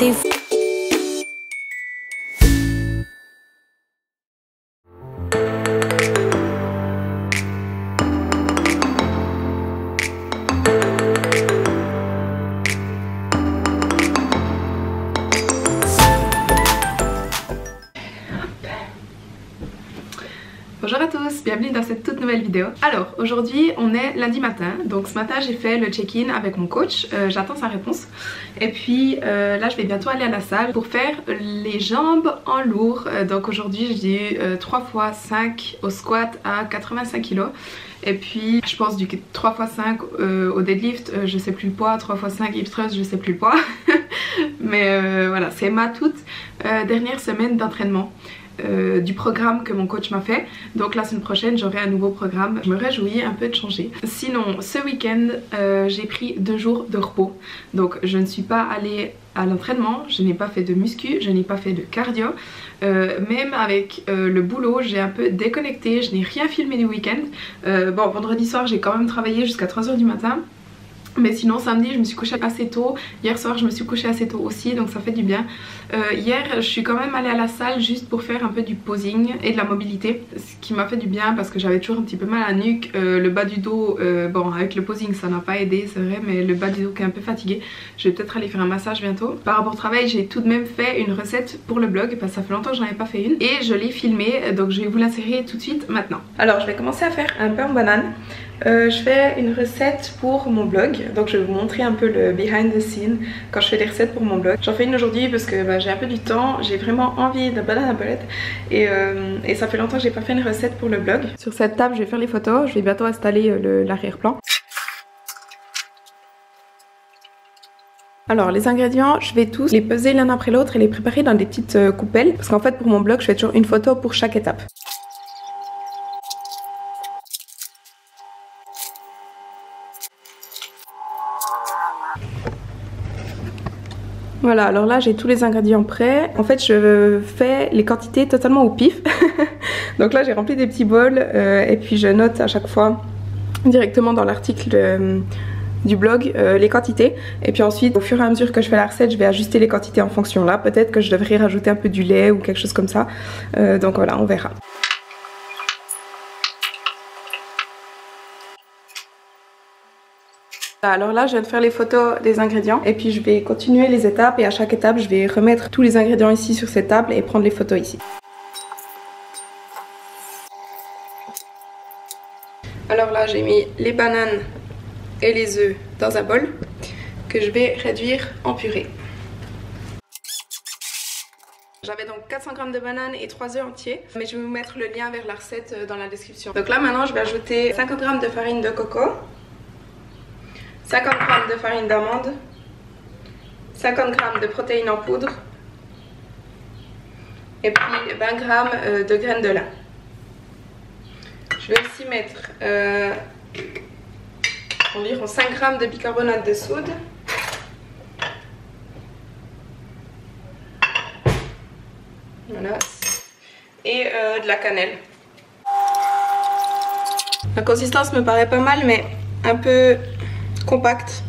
see. Bonjour à tous, bienvenue dans cette toute nouvelle vidéo. Alors aujourd'hui on est lundi matin, donc ce matin j'ai fait le check-in avec mon coach, j'attends sa réponse. Et puis là je vais bientôt aller à la salle pour faire les jambes en lourd. Donc aujourd'hui j'ai eu 3 x 5 au squat à 85 kg. Et puis je pense du 3 x 5 au deadlift, je sais plus le poids, 3 x 5 hip thrust, je sais plus le poids. Mais voilà, c'est ma toute dernière semaine d'entraînement. Du programme que mon coach m'a fait. Donc la semaine prochaine j'aurai un nouveau programme. Je me réjouis un peu de changer. Sinon ce week-end j'ai pris 2 jours de repos. Donc je ne suis pas allée à l'entraînement, je n'ai pas fait de muscu, je n'ai pas fait de cardio. Même avec le boulot j'ai un peu déconnecté, je n'ai rien filmé du week-end. Bon, vendredi soir j'ai quand même travaillé jusqu'à 3 h du matin. Mais sinon samedi je me suis couchée assez tôt, hier soir je me suis couchée assez tôt aussi, donc ça fait du bien. Hier je suis quand même allée à la salle juste pour faire un peu du posing et de la mobilité, ce qui m'a fait du bien parce que j'avais toujours un petit peu mal à la nuque, le bas du dos, bon avec le posing ça n'a pas aidé c'est vrai, mais le bas du dos qui est un peu fatigué. Je vais peut-être aller faire un massage bientôt. Par rapport au travail j'ai tout de même fait une recette pour le blog parce que ça fait longtemps que j'en avais pas fait une et je l'ai filmée, donc je vais vous l'insérer tout de suite maintenant. Alors je vais commencer à faire un pain aux bananes. Je fais une recette pour mon blog, donc je vais vous montrer un peu le behind the scene quand je fais des recettes pour mon blog. J'en fais une aujourd'hui parce que j'ai un peu du temps, j'ai vraiment envie de banana bread et ça fait longtemps que j'ai pas fait une recette pour le blog. Sur cette table je vais faire les photos, je vais bientôt installer l'arrière-plan. Alors les ingrédients, je vais tous les peser l'un après l'autre et les préparer dans des petites coupelles parce qu'en fait pour mon blog je fais toujours une photo pour chaque étape. Voilà, alors là j'ai tous les ingrédients prêts. En fait je fais les quantités totalement au pif. Donc là j'ai rempli des petits bols et puis je note à chaque fois directement dans l'article du blog les quantités. Et puis ensuite au fur et à mesure que je fais la recette je vais ajuster les quantités en fonction. Là peut-être que je devrais rajouter un peu du lait ou quelque chose comme ça. Donc voilà, on verra. Alors là je viens de faire les photos des ingrédients et puis je vais continuer les étapes et à chaque étape je vais remettre tous les ingrédients ici sur cette table et prendre les photos ici. Alors là j'ai mis les bananes et les œufs dans un bol que je vais réduire en purée. J'avais donc 400 g de bananes et 3 œufs entiers, mais je vais vous mettre le lien vers la recette dans la description. Donc là maintenant je vais ajouter 50 g de farine de coco, 50 g de farine d'amande, 50 g de protéines en poudre et puis 20 g de graines de lin. Je vais aussi mettre environ 5 g de bicarbonate de soude, voilà, et de la cannelle. La consistance me paraît pas mal mais un peu compact,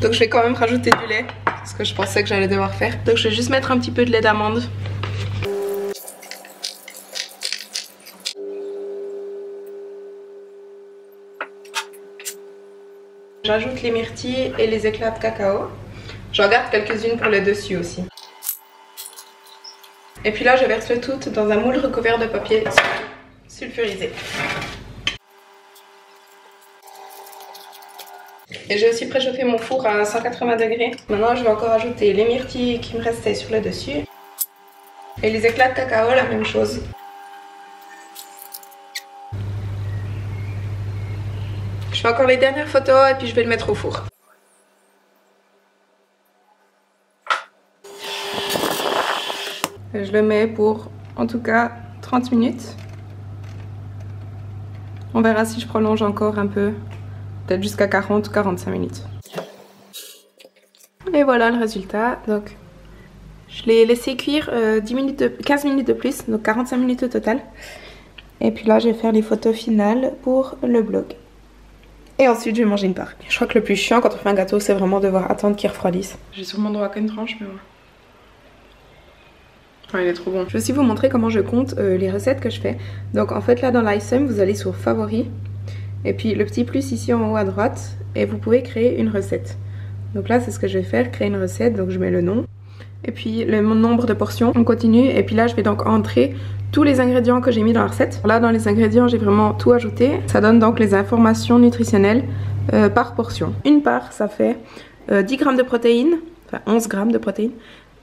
donc je vais quand même rajouter du lait parce que je pensais que j'allais devoir faire. Donc je vais juste mettre un petit peu de lait d'amande. J'ajoute les myrtilles et les éclats de cacao. J'en garde quelques-unes pour le dessus aussi. Et puis là je verse le tout dans un moule recouvert de papier sulfurisé. Et j'ai aussi préchauffé mon four à 180 degrés. Maintenant je vais encore ajouter les myrtilles qui me restaient sur le dessus. Et les éclats de cacao, la même chose. Je fais encore les dernières photos et puis je vais le mettre au four. Je le mets pour en tout cas 30 minutes. On verra si je prolonge encore un peu. Peut-être jusqu'à 40 ou 45 minutes. Et voilà le résultat. Donc, je l'ai laissé cuire 15 minutes de plus, donc 45 minutes au total. Et puis là, je vais faire les photos finales pour le blog. Et ensuite, je vais manger une part. Je crois que le plus chiant quand on fait un gâteau, c'est vraiment devoir attendre qu'il refroidisse. J'ai sûrement droit qu'à une tranche, mais ouais. Ouais, il est trop bon. Je vais aussi vous montrer comment je compte les recettes que je fais. Donc en fait là dans l'iSum, vous allez sur favoris. Et puis le petit plus ici en haut à droite. Et vous pouvez créer une recette. Donc là c'est ce que je vais faire, créer une recette. Donc je mets le nom. Et puis le nombre de portions. On continue. Et puis là je vais donc entrer tous les ingrédients que j'ai mis dans la recette. Là dans les ingrédients j'ai vraiment tout ajouté. Ça donne donc les informations nutritionnelles par portion. Une part ça fait 10 grammes de protéines. Enfin 11 grammes de protéines.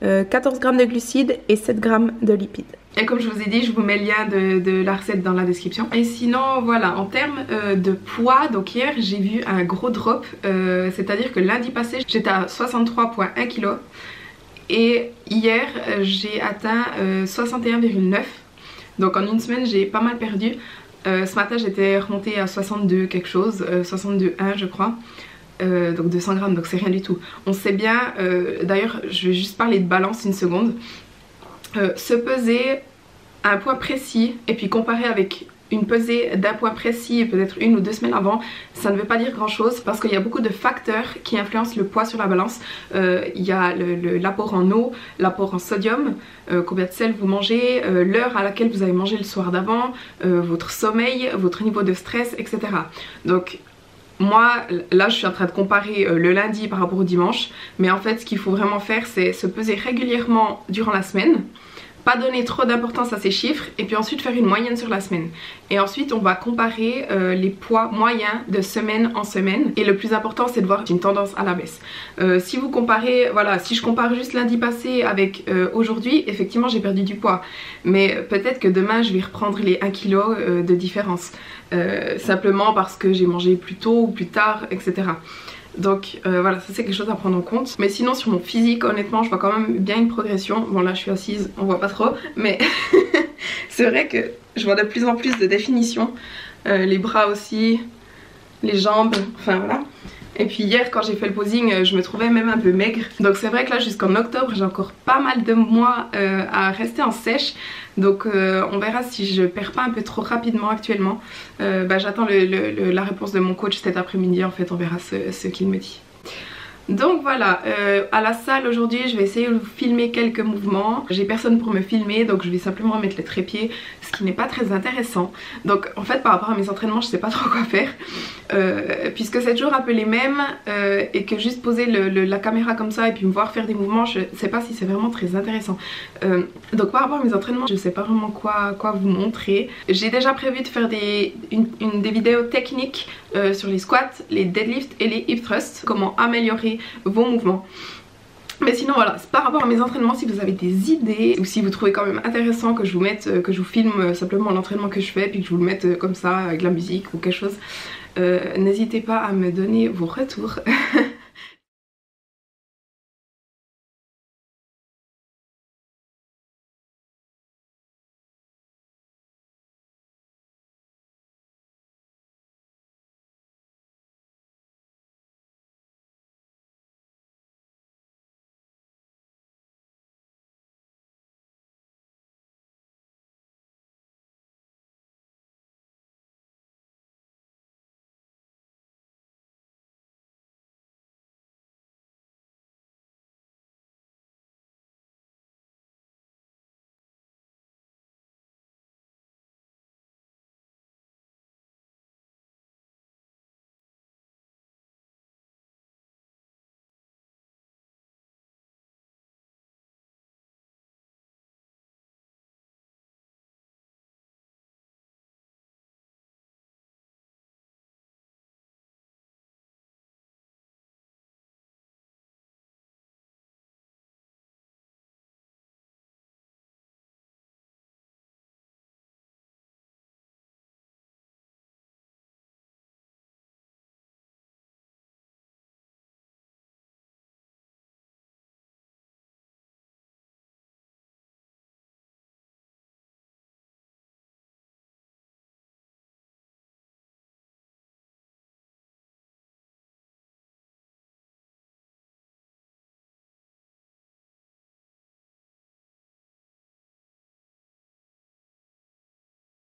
14 grammes de glucides et 7 grammes de lipides. Et comme je vous ai dit, je vous mets le lien de la recette dans la description. Et sinon, voilà, en termes de poids, donc hier j'ai vu un gros drop, c'est-à-dire que lundi passé j'étais à 63,1 kg et hier j'ai atteint 61,9. Donc en une semaine j'ai pas mal perdu. Ce matin j'étais remontée à 62 quelque chose, 62,1 je crois. Donc 200 grammes, donc c'est rien du tout. On sait bien, d'ailleurs je vais juste parler de balance une seconde. Se peser à un point précis et puis comparer avec une pesée d'un point précis peut-être 1 ou 2 semaines avant, ça ne veut pas dire grand chose parce qu'il y a beaucoup de facteurs qui influencent le poids sur la balance. Il y a l'apport en eau, l'apport en sodium, combien de sel vous mangez, l'heure à laquelle vous avez mangé le soir d'avant, votre sommeil, votre niveau de stress, etc. Donc moi là je suis en train de comparer le lundi par rapport au dimanche, mais en fait ce qu'il faut vraiment faire c'est se peser régulièrement durant la semaine, pas donner trop d'importance à ces chiffres et puis ensuite faire une moyenne sur la semaine. Et ensuite on va comparer les poids moyens de semaine en semaine et le plus important c'est de voir une tendance à la baisse. Si vous comparez, voilà, si je compare juste lundi passé avec aujourd'hui, effectivement j'ai perdu du poids, mais peut-être que demain je vais reprendre les 1 kg de différence, simplement parce que j'ai mangé plus tôt ou plus tard, etc. Donc voilà, ça c'est quelque chose à prendre en compte. Mais sinon sur mon physique honnêtement je vois quand même bien une progression. Bon là je suis assise, on voit pas trop, mais c'est vrai que je vois de plus en plus de définition. Les bras aussi, les jambes, enfin voilà. Et puis hier quand j'ai fait le posing je me trouvais même un peu maigre. Donc c'est vrai que là jusqu'en octobre j'ai encore pas mal de mois à rester en sèche. Donc on verra si je perds pas un peu trop rapidement actuellement. J'attends la réponse de mon coach cet après-midi, en fait on verra ce qu'il me dit. Donc voilà, à la salle aujourd'hui je vais essayer de vous filmer quelques mouvements. J'ai personne pour me filmer donc je vais simplement mettre les trépieds, ce qui n'est pas très intéressant. Donc en fait par rapport à mes entraînements je sais pas trop quoi faire, puisque c'est toujours un peu les mêmes, et que juste poser la caméra comme ça et puis me voir faire des mouvements, je sais pas si c'est vraiment très intéressant. Donc par rapport à mes entraînements je sais pas vraiment quoi vous montrer. J'ai déjà prévu de faire des vidéos techniques sur les squats, les deadlifts et les hip thrusts, comment améliorer vos mouvements. Mais sinon voilà, par rapport à mes entraînements, si vous avez des idées ou si vous trouvez quand même intéressant que je vous mette, que je vous filme simplement l'entraînement que je fais puis que je vous le mette comme ça avec la musique ou quelque chose, n'hésitez pas à me donner vos retours.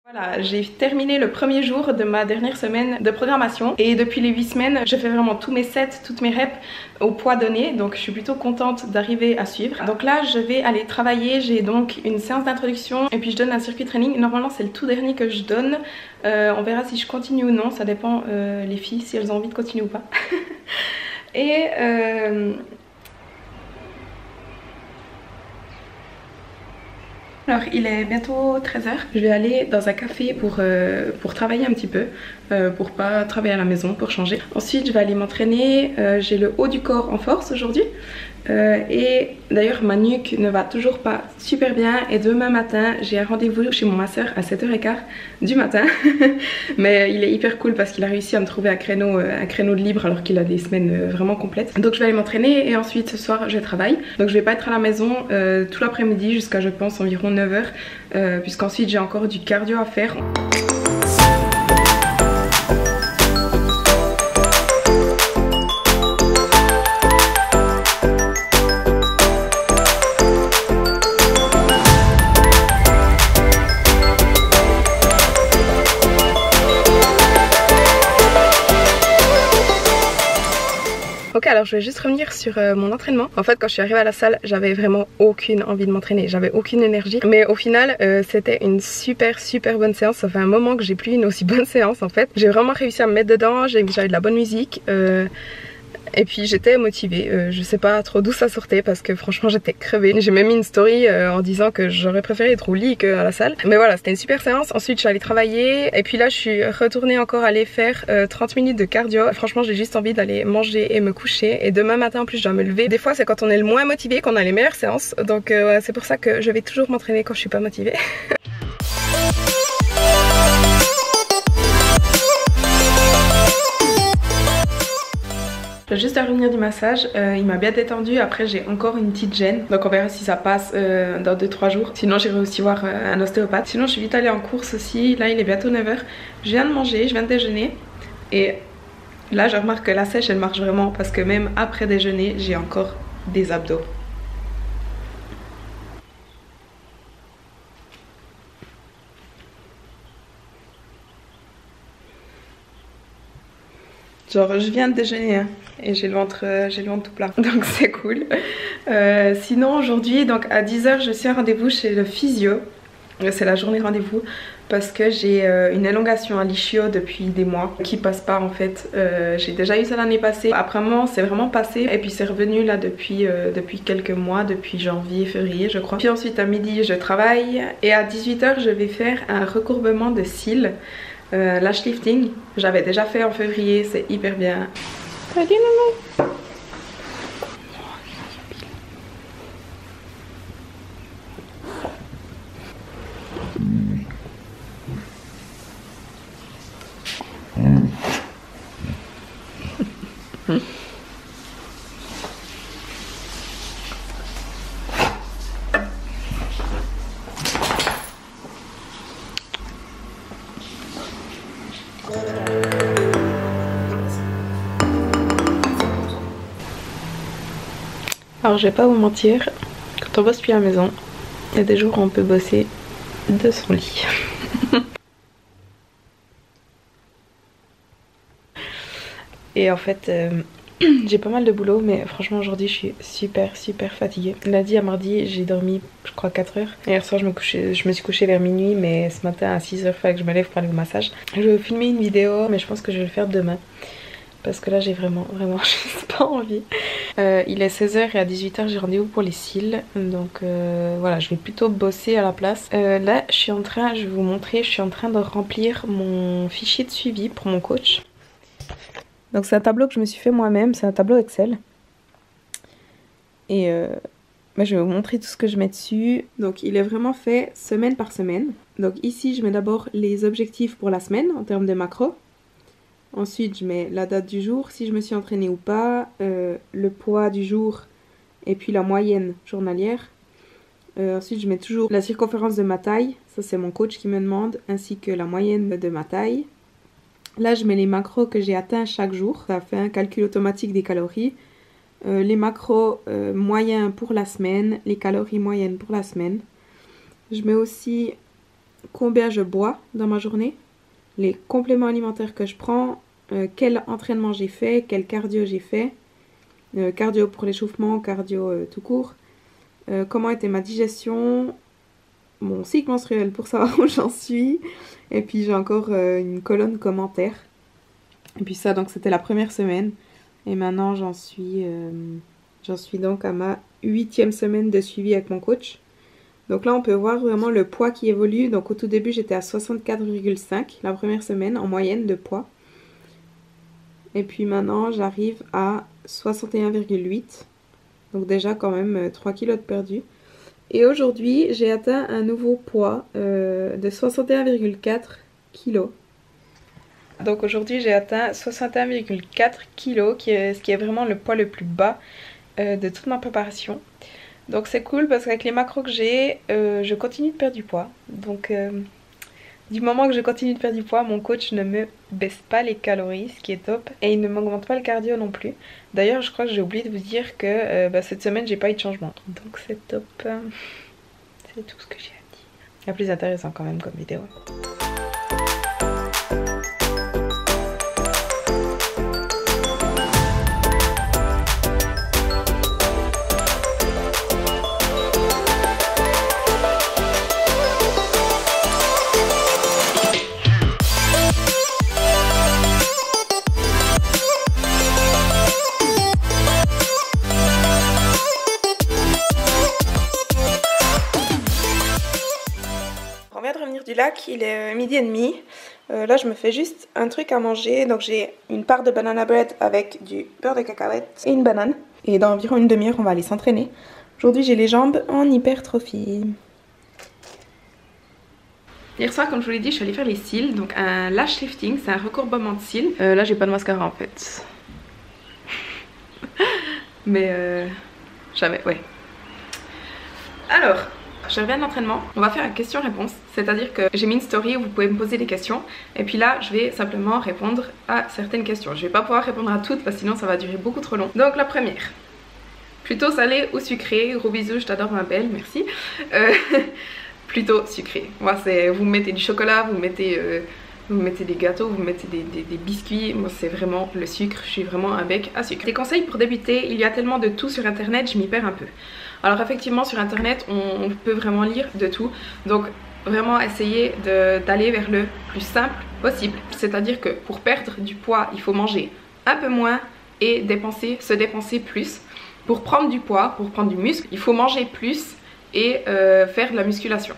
Voilà, j'ai terminé le premier jour de ma dernière semaine de programmation et depuis les 8 semaines, je fais vraiment tous mes sets, toutes mes reps au poids donné, donc je suis plutôt contente d'arriver à suivre. Donc là, je vais aller travailler, j'ai donc une séance d'introduction et puis je donne un circuit training. Normalement, c'est le tout dernier que je donne. On verra si je continue ou non, ça dépend les filles, si elles ont envie de continuer ou pas. Et alors il est bientôt 13 h. Je vais aller dans un café pour travailler un petit peu, pour pas travailler à la maison, pour changer. Ensuite je vais aller m'entraîner, j'ai le haut du corps en force aujourd'hui. Et d'ailleurs ma nuque ne va toujours pas super bien et demain matin j'ai un rendez-vous chez mon masseur à 7 h 15 du matin. Mais il est hyper cool parce qu'il a réussi à me trouver un créneau de libre alors qu'il a des semaines vraiment complètes. Donc je vais aller m'entraîner et ensuite ce soir je travaille. Donc je vais pas être à la maison tout l'après-midi jusqu'à je pense environ 9 h puisqu'ensuite j'ai encore du cardio à faire. Ok, alors je vais juste revenir sur mon entraînement. En fait, quand je suis arrivée à la salle, j'avais vraiment aucune envie de m'entraîner, j'avais aucune énergie. Mais au final, c'était une super bonne séance. Ça fait un moment que j'ai plus une aussi bonne séance en fait. J'ai vraiment réussi à me mettre dedans, j'avais de la bonne musique. Et puis j'étais motivée, je sais pas trop d'où ça sortait parce que franchement j'étais crevée. J'ai même mis une story en disant que j'aurais préféré être au lit qu'à la salle. Mais voilà, c'était une super séance. Ensuite je suis allée travailler et puis là je suis retournée encore aller faire 30 minutes de cardio. Franchement j'ai juste envie d'aller manger et me coucher. Et demain matin en plus je dois me lever. Des fois c'est quand on est le moins motivé qu'on a les meilleures séances. Donc c'est pour ça que je vais toujours m'entraîner quand je suis pas motivée. Je viens juste à revenir du massage, il m'a bien détendu. Après j'ai encore une petite gêne, donc on verra si ça passe dans 2-3 jours. Sinon j'irai aussi voir un ostéopathe. Sinon je suis vite allée en course aussi, là il est bientôt 9 h. Je viens de manger, je viens de déjeuner. Et là je remarque que la sèche elle marche vraiment parce que même après déjeuner j'ai encore des abdos. Genre je viens de déjeuner hein, et j'ai le ventre tout plat, donc c'est cool. Sinon aujourd'hui donc à 10 h je suis à rendez-vous chez le physio. C'est la journée rendez-vous parce que j'ai une élongation à l'ischio depuis des mois qui passe pas en fait. J'ai déjà eu ça l'année passée, après un moment c'est vraiment passé et puis c'est revenu là depuis quelques mois, depuis janvier, février je crois. Puis ensuite à midi je travaille et à 18 h je vais faire un recourbement de cils. Lash lifting, j'avais déjà fait en février, c'est hyper bien. Salut maman. Alors je vais pas vous mentir, quand on bosse depuis la maison, il y a des jours où on peut bosser de son lit. Et en fait j'ai pas mal de boulot mais franchement aujourd'hui je suis super fatiguée. Lundi à mardi j'ai dormi je crois 4 heures. Hier soir je me suis couchée vers minuit mais ce matin à 6 h il fallait que je me lève pour aller au massage. Je vais filmer une vidéo mais je pense que je vais le faire demain. Parce que là j'ai vraiment juste pas envie. Il est 16 h et à 18 h j'ai rendez-vous pour les cils. Donc voilà, je vais plutôt bosser à la place. Là je vais vous montrer, je suis en train de remplir mon fichier de suivi pour mon coach. Donc c'est un tableau que je me suis fait moi-même, c'est un tableau Excel. Et je vais vous montrer tout ce que je mets dessus. Donc il est vraiment fait semaine par semaine. Donc ici je mets d'abord les objectifs pour la semaine en termes de macros. Ensuite je mets la date du jour, si je me suis entraînée ou pas, le poids du jour et puis la moyenne journalière. Ensuite je mets toujours la circonférence de ma taille, ça c'est mon coach qui me demande, ainsi que la moyenne de ma taille. Là je mets les macros que j'ai atteints chaque jour, ça fait un calcul automatique des calories. Les macros moyens pour la semaine, les calories moyennes pour la semaine. Je mets aussi combien je bois dans ma journée, les compléments alimentaires que je prends, quel entraînement j'ai fait, quel cardio j'ai fait, cardio pour l'échauffement, cardio tout court, comment était ma digestion, mon cycle menstruel pour savoir où j'en suis, et puis j'ai encore une colonne commentaires. Et puis ça, donc c'était la première semaine, et maintenant j'en suis donc à ma 8e semaine de suivi avec mon coach. Donc là on peut voir vraiment le poids qui évolue. Donc au tout début j'étais à 64,5 la première semaine en moyenne de poids. Et puis maintenant j'arrive à 61,8. Donc déjà quand même 3 kilos de perdu. Et aujourd'hui j'ai atteint un nouveau poids de 61,4 kilos. Donc aujourd'hui j'ai atteint 61,4 kilos, ce qui est vraiment le poids le plus bas de toute ma préparation. Donc c'est cool parce qu'avec les macros que j'ai, je continue de perdre du poids. Donc du moment que je continue de perdre du poids, mon coach ne me baisse pas les calories, ce qui est top. Et il ne m'augmente pas le cardio non plus. D'ailleurs je crois que j'ai oublié de vous dire que cette semaine j'ai pas eu de changement. Donc c'est top. C'est tout ce que j'ai à dire. C'est plus intéressant quand même comme vidéo. Du lac, il est 12h30. Là je me fais juste un truc à manger, donc j'ai une part de banana bread avec du beurre de cacahuète et une banane, et dans environ une demi-heure on va aller s'entraîner. Aujourd'hui j'ai les jambes en hypertrophie. Hier soir, comme je vous l'ai dit, je suis allée faire les cils, donc un lash lifting, c'est un recourbement de cils. Là j'ai pas de mascara en fait. Mais jamais, ouais. Alors, je reviens de l'entraînement, on va faire une question-réponse, c'est-à-dire que j'ai mis une story où vous pouvez me poser des questions, et puis là je vais simplement répondre à certaines questions. Je vais pas pouvoir répondre à toutes parce que sinon ça va durer beaucoup trop long. Donc la première, plutôt salé ou sucré? Gros bisous, je t'adore ma belle, merci. Plutôt sucré. Moi c'est, vous mettez du chocolat, vous mettez des gâteaux, vous mettez des biscuits. Moi c'est vraiment le sucre, je suis vraiment un bec à sucre. Des conseils pour débuter, il y a tellement de tout sur internet, je m'y perds un peu. Alors effectivement sur internet on peut vraiment lire de tout, donc vraiment essayer d'aller vers le plus simple possible. C'est-à-dire que pour perdre du poids il faut manger un peu moins et se dépenser plus. Pour prendre du poids, pour prendre du muscle, il faut manger plus et faire de la musculation.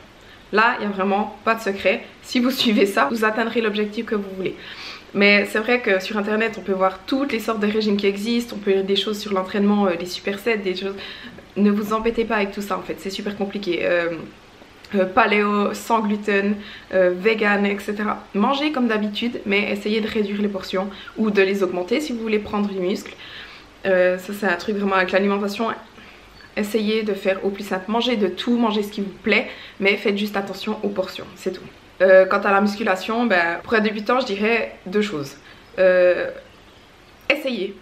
Là il n'y a vraiment pas de secret, si vous suivez ça vous atteindrez l'objectif que vous voulez. Mais c'est vrai que sur internet on peut voir toutes les sortes de régimes qui existent, on peut lire des choses sur l'entraînement, des supersets, des choses. Ne vous embêtez pas avec tout ça en fait, c'est super compliqué. Paléo, sans gluten, vegan, etc. Mangez comme d'habitude, mais essayez de réduire les portions ou de les augmenter si vous voulez prendre du muscle. Ça c'est un truc vraiment avec l'alimentation. Essayez de faire au plus simple, mangez de tout, mangez ce qui vous plaît, mais faites juste attention aux portions, c'est tout. Quant à la musculation, pour un débutant je dirais deux choses. Essayez.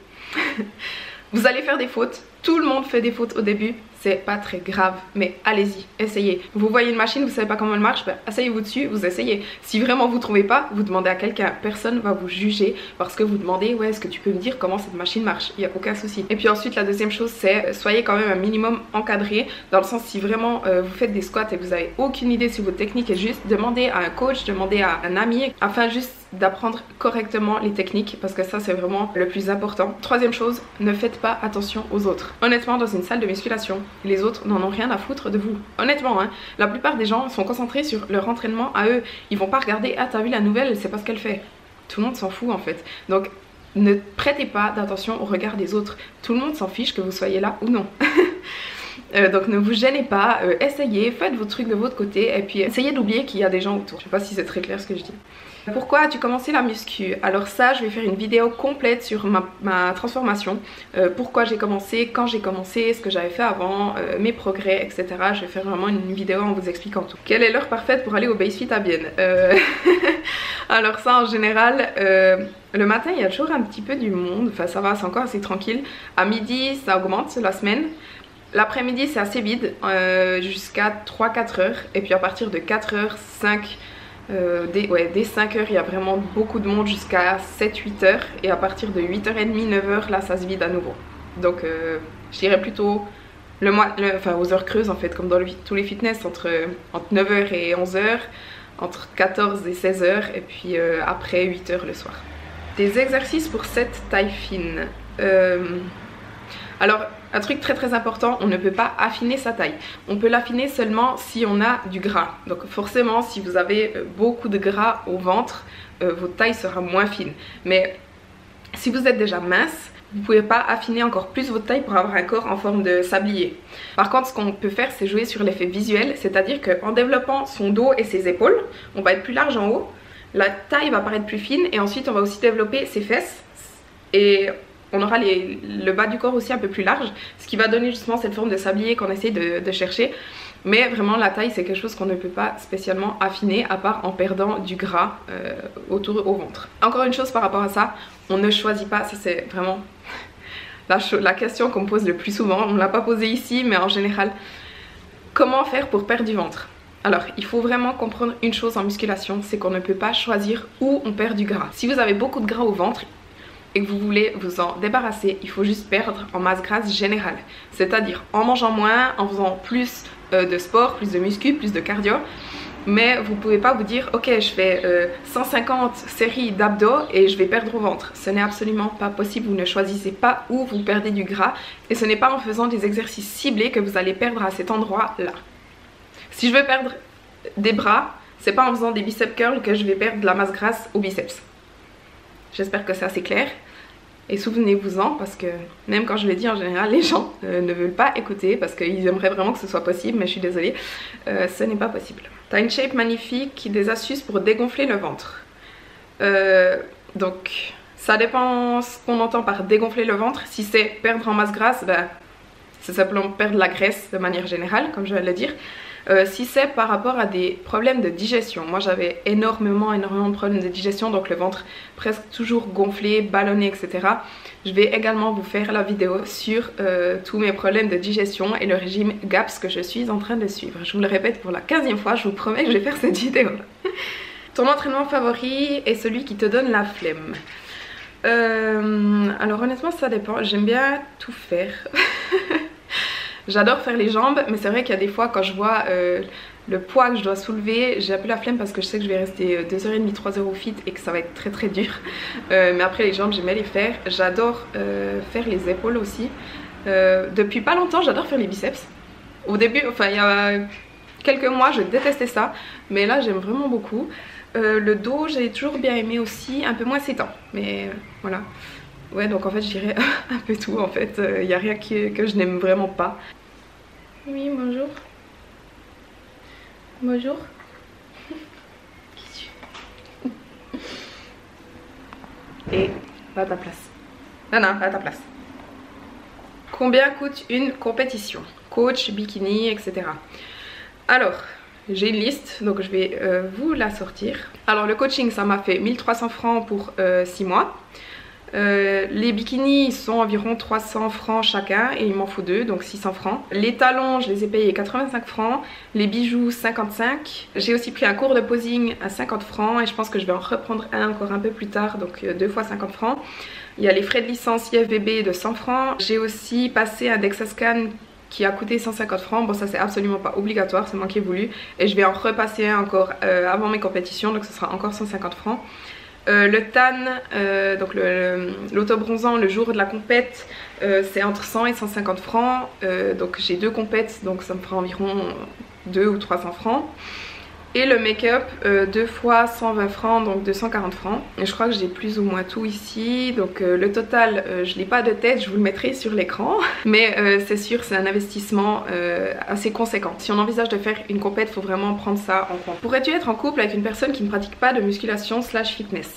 Vous allez faire des fautes, tout le monde fait des fautes au début, c'est pas très grave, mais allez-y, essayez. Vous voyez une machine, vous savez pas comment elle marche, asseyez-vous dessus, vous essayez. Si vraiment vous trouvez pas, vous demandez à quelqu'un, personne va vous juger parce que vous demandez ouais est-ce que tu peux me dire comment cette machine marche, il n'y a aucun souci. Et puis ensuite la deuxième chose c'est soyez quand même un minimum encadré, dans le sens si vraiment vous faites des squats et vous avez aucune idée sur votre technique, et juste demandez à un coach, demandez à un ami afin juste d'apprendre correctement les techniques, parce que ça c'est vraiment le plus important. Troisième chose, ne faites pas attention aux autres. Honnêtement dans une salle de musculation, les autres n'en ont rien à foutre de vous. Honnêtement hein, la plupart des gens sont concentrés sur leur entraînement à eux. Ils vont pas regarder ah t'as vu la nouvelle, c'est pas ce qu'elle fait. Tout le monde s'en fout en fait. Donc ne prêtez pas d'attention au regard des autres. Tout le monde s'en fiche que vous soyez là ou non. Donc ne vous gênez pas, essayez, faites vos trucs de votre côté et puis essayez d'oublier qu'il y a des gens autour. Je sais pas si c'est très clair ce que je dis. Pourquoi as-tu commencé la muscu? Alors ça je vais faire une vidéo complète sur ma transformation, pourquoi j'ai commencé, quand j'ai commencé, ce que j'avais fait avant, mes progrès, etc. Je vais faire vraiment une vidéo en vous expliquant tout. Quelle est l'heure parfaite pour aller au Base Fit à Bienne? Alors ça en général, le matin il y a toujours un petit peu du monde, enfin ça va, c'est encore assez tranquille. À midi ça augmente la semaine. L'après-midi c'est assez vide jusqu'à 3-4 heures et puis à partir de 4 heures, 5 dès 5 heures il y a vraiment beaucoup de monde jusqu'à 7-8 heures et à partir de 8h30, 9 heures là ça se vide à nouveau. Donc je dirais plutôt enfin aux heures creuses en fait, comme dans tous les fitness, entre 9 heures et 11 heures, entre 14 et 16 heures et puis après 8 heures le soir. Des exercices pour cette taille fine. Alors un truc très important, on ne peut pas affiner sa taille. On peut l'affiner seulement si on a du gras. Donc forcément si vous avez beaucoup de gras au ventre, votre taille sera moins fine. Mais si vous êtes déjà mince, vous ne pouvez pas affiner encore plus votre taille pour avoir un corps en forme de sablier. Par contre, ce qu'on peut faire, c'est jouer sur l'effet visuel, c'est-à-dire qu'en développant son dos et ses épaules, on va être plus large en haut, la taille va paraître plus fine et ensuite on va aussi développer ses fesses et on aura le bas du corps aussi un peu plus large, ce qui va donner justement cette forme de sablier qu'on essaie de chercher. Mais vraiment la taille c'est quelque chose qu'on ne peut pas spécialement affiner à part en perdant du gras au ventre. Encore une chose par rapport à ça, on ne choisit pas, ça c'est vraiment la question qu'on me pose le plus souvent. On ne l'a pas posée ici mais en général, comment faire pour perdre du ventre? Alors il faut vraiment comprendre une chose en musculation, c'est qu'on ne peut pas choisir où on perd du gras. Si vous avez beaucoup de gras au ventre et que vous voulez vous en débarrasser, il faut juste perdre en masse grasse générale, c'est-à-dire en mangeant moins, en faisant plus de sport, plus de muscu, plus de cardio. Mais vous pouvez pas vous dire ok je fais 150 séries d'abdos et je vais perdre au ventre. Ce n'est absolument pas possible, vous ne choisissez pas où vous perdez du gras et ce n'est pas en faisant des exercices ciblés que vous allez perdre à cet endroit là. Si je veux perdre des bras, c'est pas en faisant des biceps curls que je vais perdre de la masse grasse aux biceps. J'espère que c'est assez clair. Et souvenez-vous-en parce que même quand je le dis en général les gens ne veulent pas écouter parce qu'ils aimeraient vraiment que ce soit possible, mais je suis désolée, ce n'est pas possible. T'as une shape magnifique, des astuces pour dégonfler le ventre. Donc ça dépend ce qu'on entend par dégonfler le ventre. Si c'est perdre en masse grasse, ben, c'est simplement perdre la graisse de manière générale comme je viens de le dire. Si c'est par rapport à des problèmes de digestion, moi j'avais énormément de problèmes de digestion, donc le ventre presque toujours gonflé, ballonné, etc. Je vais également vous faire la vidéo sur tous mes problèmes de digestion et le régime GAPS que je suis en train de suivre. Je vous le répète pour la 15e fois, je vous promets que je vais faire cette vidéo. Ton entraînement favori est celui qui te donne la flemme. Alors honnêtement ça dépend, j'aime bien tout faire. J'adore faire les jambes, mais c'est vrai qu'il y a des fois quand je vois le poids que je dois soulever, j'ai un peu la flemme parce que je sais que je vais rester 2h30, 3 heures au fit et que ça va être très dur. Mais après les jambes, j'aime bien les faire. J'adore faire les épaules aussi. Depuis pas longtemps, j'adore faire les biceps. Au début, enfin il y a quelques mois, je détestais ça, mais là j'aime vraiment beaucoup. Le dos, j'ai toujours bien aimé aussi, un peu moins ces temps, mais voilà. Ouais, donc en fait je dirais un peu tout en fait, il n'y a rien que je n'aime vraiment pas. Oui, bonjour. Bonjour. Qui tu es? Et va à ta place. Non, non, va à ta place. Combien coûte une compétition? Coach, bikini, etc. Alors, j'ai une liste, donc je vais vous la sortir. Alors le coaching, ça m'a fait 1300 francs pour 6 mois. Les bikinis sont environ 300 francs chacun et il m'en faut 2, donc 600 francs. Les talons je les ai payés 85 francs, les bijoux 55. J'ai aussi pris un cours de posing à 50 francs et je pense que je vais en reprendre un encore un peu plus tard, donc 2 fois 50 francs. Il y a les frais de licence IFBB de 100 francs. J'ai aussi passé un DEXA scan qui a coûté 150 francs. Bon ça c'est absolument pas obligatoire, c'est moi qui ai voulu. Et je vais en repasser un encore avant mes compétitions, donc ce sera encore 150 francs. Le tan, donc l'auto-bronzant le jour de la compète, c'est entre 100 et 150 francs. Donc j'ai 2 compètes, donc ça me fera environ 2 ou 300 francs. Et le make-up, 2 fois 120 francs, donc 240 francs. Et je crois que j'ai plus ou moins tout ici. Donc le total, je l'ai pas de tête, je vous le mettrai sur l'écran. Mais c'est sûr, c'est un investissement assez conséquent. Si on envisage de faire une compète, il faut vraiment prendre ça en compte. Pourrais-tu être en couple avec une personne qui ne pratique pas de musculation / fitness?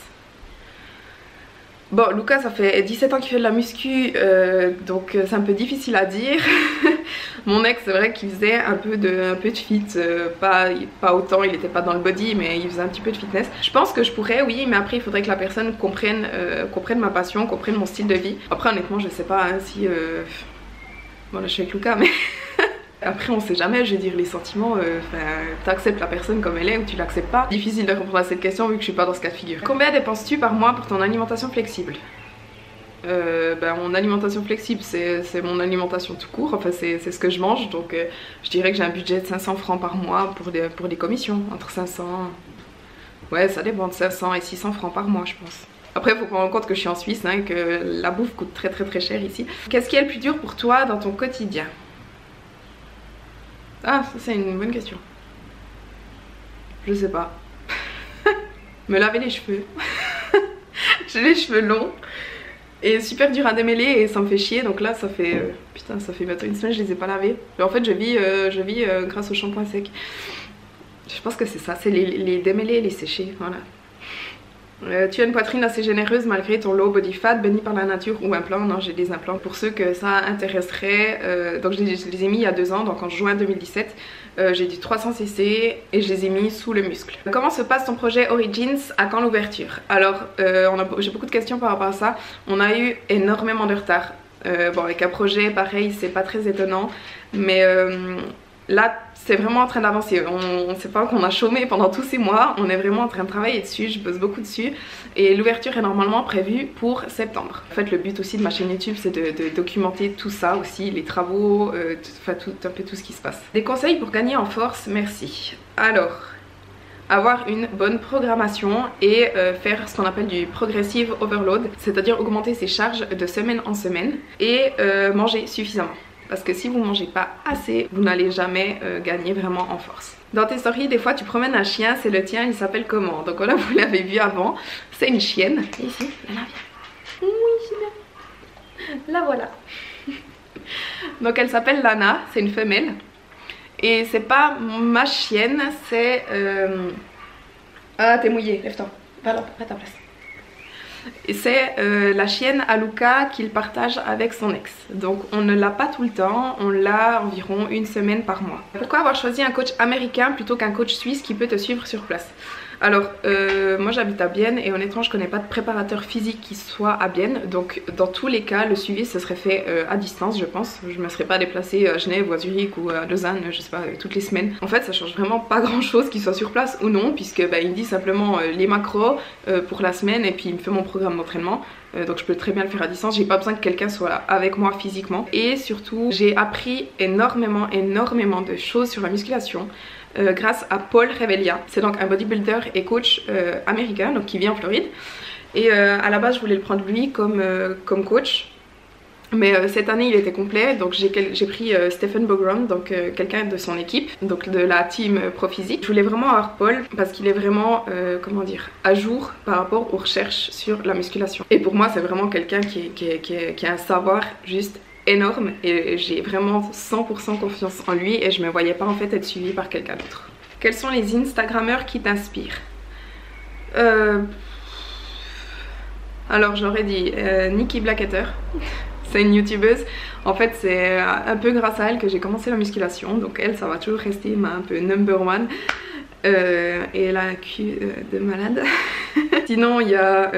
Bon, Lucas ça fait 17 ans qu'il fait de la muscu, donc c'est un peu difficile à dire. Mon ex c'est vrai qu'il faisait un peu de fit, pas autant, il n'était pas dans le body mais il faisait un petit peu de fitness. Je pense que je pourrais, oui, mais après il faudrait que la personne comprenne ma passion, comprenne mon style de vie. Après honnêtement je sais pas hein, si Bon là je suis avec Lucas mais après on sait jamais, je veux dire les sentiments, t'acceptes la personne comme elle est ou tu l'acceptes pas. Difficile de répondre à cette question vu que je suis pas dans ce cas de figure. Combien dépenses-tu par mois pour ton alimentation flexible? Mon alimentation flexible c'est mon alimentation tout court, enfin c'est ce que je mange, donc je dirais que j'ai un budget de 500 francs par mois pour des commissions, entre 500, ouais ça dépend, de 500 et 600 francs par mois je pense. Après il faut prendre en compte que je suis en Suisse hein, et que la bouffe coûte très cher ici. Qu'est-ce qui est le plus dur pour toi dans ton quotidien? Ah ça c'est une bonne question. Je sais pas. Me laver les cheveux. J'ai les cheveux longs et super dur à démêler et ça me fait chier, donc là ça fait putain ça fait bientôt une semaine que je les ai pas lavés. Mais en fait je vis grâce au shampoing sec. Je pense que c'est ça, c'est les démêler et les sécher, voilà. Tu as une poitrine assez généreuse malgré ton low body fat, béni par la nature ou implant? Non, j'ai des implants. Pour ceux que ça intéresserait, donc je les ai mis il y a 2 ans, donc en juin 2017. J'ai du 300 cc et je les ai mis sous le muscle. Comment se passe ton projet Origins? À quand l'ouverture? Alors j'ai beaucoup de questions par rapport à ça. On a eu énormément de retard. Bon avec un projet pareil c'est pas très étonnant, mais là c'est vraiment en train d'avancer. On sait pas qu'on a chômé pendant tous ces mois, on est vraiment en train de travailler dessus, je bosse beaucoup dessus et l'ouverture est normalement prévue pour septembre. En fait le but aussi de ma chaîne YouTube c'est de documenter tout ça aussi, les travaux, enfin un peu tout ce qui se passe. Des conseils pour gagner en force? Merci. Alors, avoir une bonne programmation et faire ce qu'on appelle du progressive overload, c'est-à-dire augmenter ses charges de semaine en semaine et manger suffisamment. Parce que si vous mangez pas assez, vous n'allez jamais gagner vraiment en force. Dans tes stories, des fois tu promènes un chien, c'est le tien, il s'appelle comment? Donc voilà, vous l'avez vu avant, c'est une chienne. Et ici, là viens. Oui, c'est bien. La voilà. Donc elle s'appelle Lana, c'est une femelle. Et c'est pas ma chienne, c'est... Ah t'es mouillée, lève-toi, va là, à ta place. Et c'est la chienne Aluka qu'il partage avec son ex. Donc on ne l'a pas tout le temps, on l'a environ 1 semaine par mois. Pourquoi avoir choisi un coach américain plutôt qu'un coach suisse qui peut te suivre sur place? Alors moi j'habite à Bienne et honnêtement je connais pas de préparateur physique qui soit à Bienne, donc dans tous les cas le suivi ce serait fait à distance je pense. Je me serais pas déplacée à Genève ou à Zurich ou à Lausanne, je sais pas, toutes les semaines. En fait ça change vraiment pas grand chose qu'il soit sur place ou non, puisque il me dit simplement les macros pour la semaine et puis il me fait mon programme d'entraînement. Donc je peux très bien le faire à distance, j'ai pas besoin que quelqu'un soit avec moi physiquement. Et surtout j'ai appris énormément de choses sur la musculation grâce à Paul Revelia. C'est donc un bodybuilder et coach américain donc qui vit en Floride. Et à la base je voulais le prendre lui comme coach. Mais cette année il était complet, donc j'ai pris Stephen Bogrom, donc quelqu'un de son équipe, donc de la team Prophysique. Je voulais vraiment avoir Paul parce qu'il est vraiment, comment dire, à jour par rapport aux recherches sur la musculation. Et pour moi c'est vraiment quelqu'un qui a un savoir juste énorme et j'ai vraiment 100% confiance en lui et je me voyais pas en fait être suivie par quelqu'un d'autre. Quels sont les Instagrammeurs qui t'inspirent? Alors j'aurais dit Nikki Blackketter. C'est une youtubeuse, en fait c'est un peu grâce à elle que j'ai commencé la musculation, donc elle ça va toujours rester ma un peu number one. Et elle a un cul de malade. Sinon il y a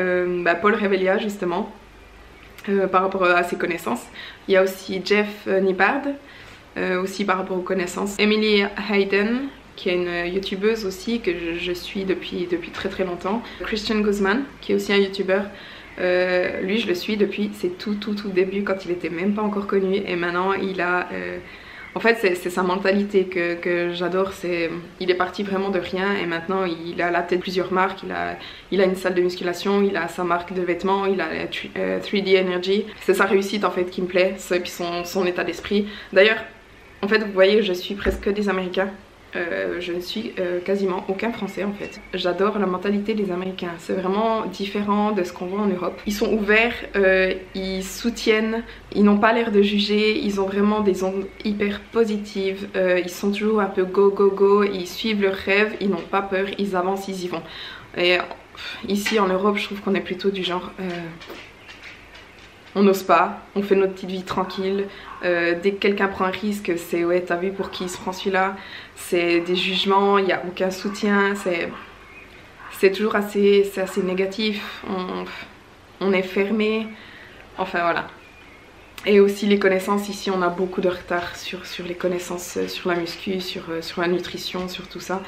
Paul Revelia justement, par rapport à ses connaissances. Il y a aussi Jeff Nippard, aussi par rapport aux connaissances. Emily Hayden, qui est une youtubeuse aussi que je suis depuis très longtemps. Christian Guzman, qui est aussi un youtubeur. Lui je le suis depuis ses tout début quand il était même pas encore connu et maintenant il a en fait c'est sa mentalité que j'adore. Il est parti vraiment de rien et maintenant il a la tête de plusieurs marques, il a une salle de musculation, il a sa marque de vêtements, il a 3D Energy. C'est sa réussite en fait qui me plaît, et puis son état d'esprit. D'ailleurs en fait vous voyez je suis presque des Américains. Je ne suis quasiment aucun français en fait. J'adore la mentalité des Américains, c'est vraiment différent de ce qu'on voit en Europe. Ils sont ouverts, ils soutiennent, ils n'ont pas l'air de juger, ils ont vraiment des ondes hyper positives, ils sont toujours un peu go, ils suivent leurs rêves, ils n'ont pas peur, ils avancent, ils y vont. Et ici en Europe je trouve qu'on est plutôt du genre... on n'ose pas, on fait notre petite vie tranquille. Dès que quelqu'un prend un risque, c'est ouais t'as vu pour qui il se prend celui-là. C'est des jugements, il n'y a aucun soutien, c'est toujours assez négatif, on est fermé, enfin voilà. Et aussi les connaissances, ici on a beaucoup de retard sur les connaissances, sur la muscu, sur la nutrition, sur tout ça.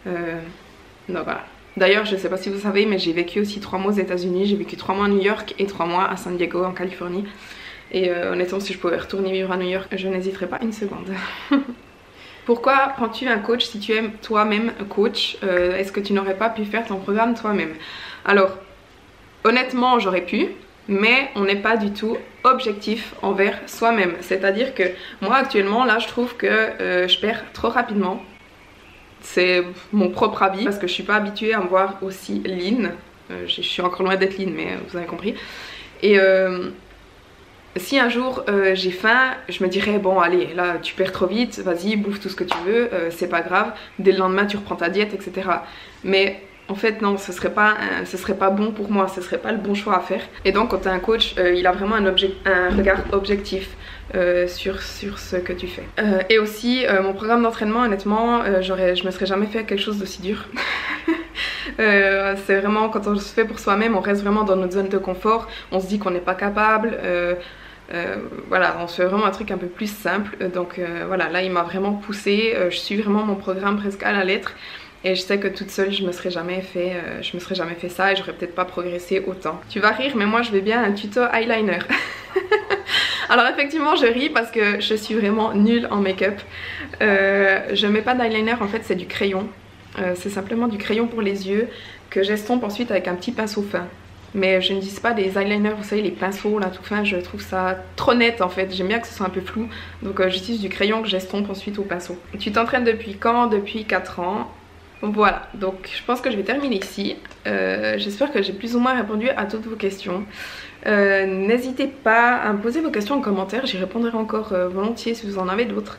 Donc voilà. D'ailleurs, je ne sais pas si vous savez, mais j'ai vécu aussi 3 mois aux États-Unis. J'ai vécu 3 mois à New York et 3 mois à San Diego en Californie. Et honnêtement, si je pouvais retourner vivre à New York, je n'hésiterais pas une seconde. Pourquoi prends-tu un coach si tu es toi-même coach? Est-ce que tu n'aurais pas pu faire ton programme toi-même? Alors, honnêtement, j'aurais pu, mais on n'est pas du tout objectif envers soi-même. C'est-à-dire que moi, actuellement, là, je trouve que je perds trop rapidement. C'est mon propre avis parce que je suis pas habituée à me voir aussi lean. Je suis encore loin d'être lean, mais vous avez compris. Et si un jour j'ai faim, je me dirais bon allez, là tu perds trop vite, vas-y bouffe tout ce que tu veux, c'est pas grave, dès le lendemain tu reprends ta diète, etc. Mais en fait non, ce serait pas bon pour moi, ce serait pas le bon choix à faire. Et donc quand tu as un coach, il a vraiment un regard objectif sur ce que tu fais. Et aussi mon programme d'entraînement, honnêtement, je me serais jamais fait quelque chose d'aussi dur. C'est vraiment quand on se fait pour soi-même, on reste vraiment dans notre zone de confort, on se dit qu'on n'est pas capable. Voilà, on se fait vraiment un truc un peu plus simple. Donc voilà, là il m'a vraiment poussée, je suis vraiment mon programme presque à la lettre. Et je sais que toute seule je me serais jamais fait ça et j'aurais peut-être pas progressé autant. Tu vas rire mais moi je vais bien un tuto eyeliner. Alors effectivement je ris parce que je suis vraiment nulle en make-up. Je mets pas d'eyeliner, en fait c'est du crayon. C'est simplement du crayon pour les yeux que j'estompe ensuite avec un petit pinceau fin. Mais je ne dis pas des eyeliners, vous savez les pinceaux là tout fin, je trouve ça trop net en fait, j'aime bien que ce soit un peu flou. Donc j'utilise du crayon que j'estompe ensuite au pinceau. Tu t'entraînes depuis quand? Depuis 4 ans. Voilà, donc je pense que je vais terminer ici. J'espère que j'ai plus ou moins répondu à toutes vos questions. N'hésitez pas à me poser vos questions en commentaire, j'y répondrai encore volontiers si vous en avez d'autres.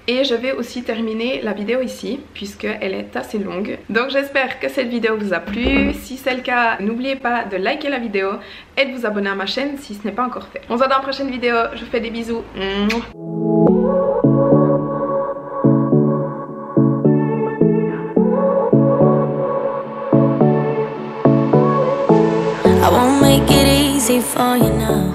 Et je vais aussi terminer la vidéo ici puisqu'elle est assez longue. Donc j'espère que cette vidéo vous a plu. Si c'est le cas, n'oubliez pas de liker la vidéo et de vous abonner à ma chaîne si ce n'est pas encore fait. On se voit dans la prochaine vidéo, je vous fais des bisous. I won't make it easy for you now.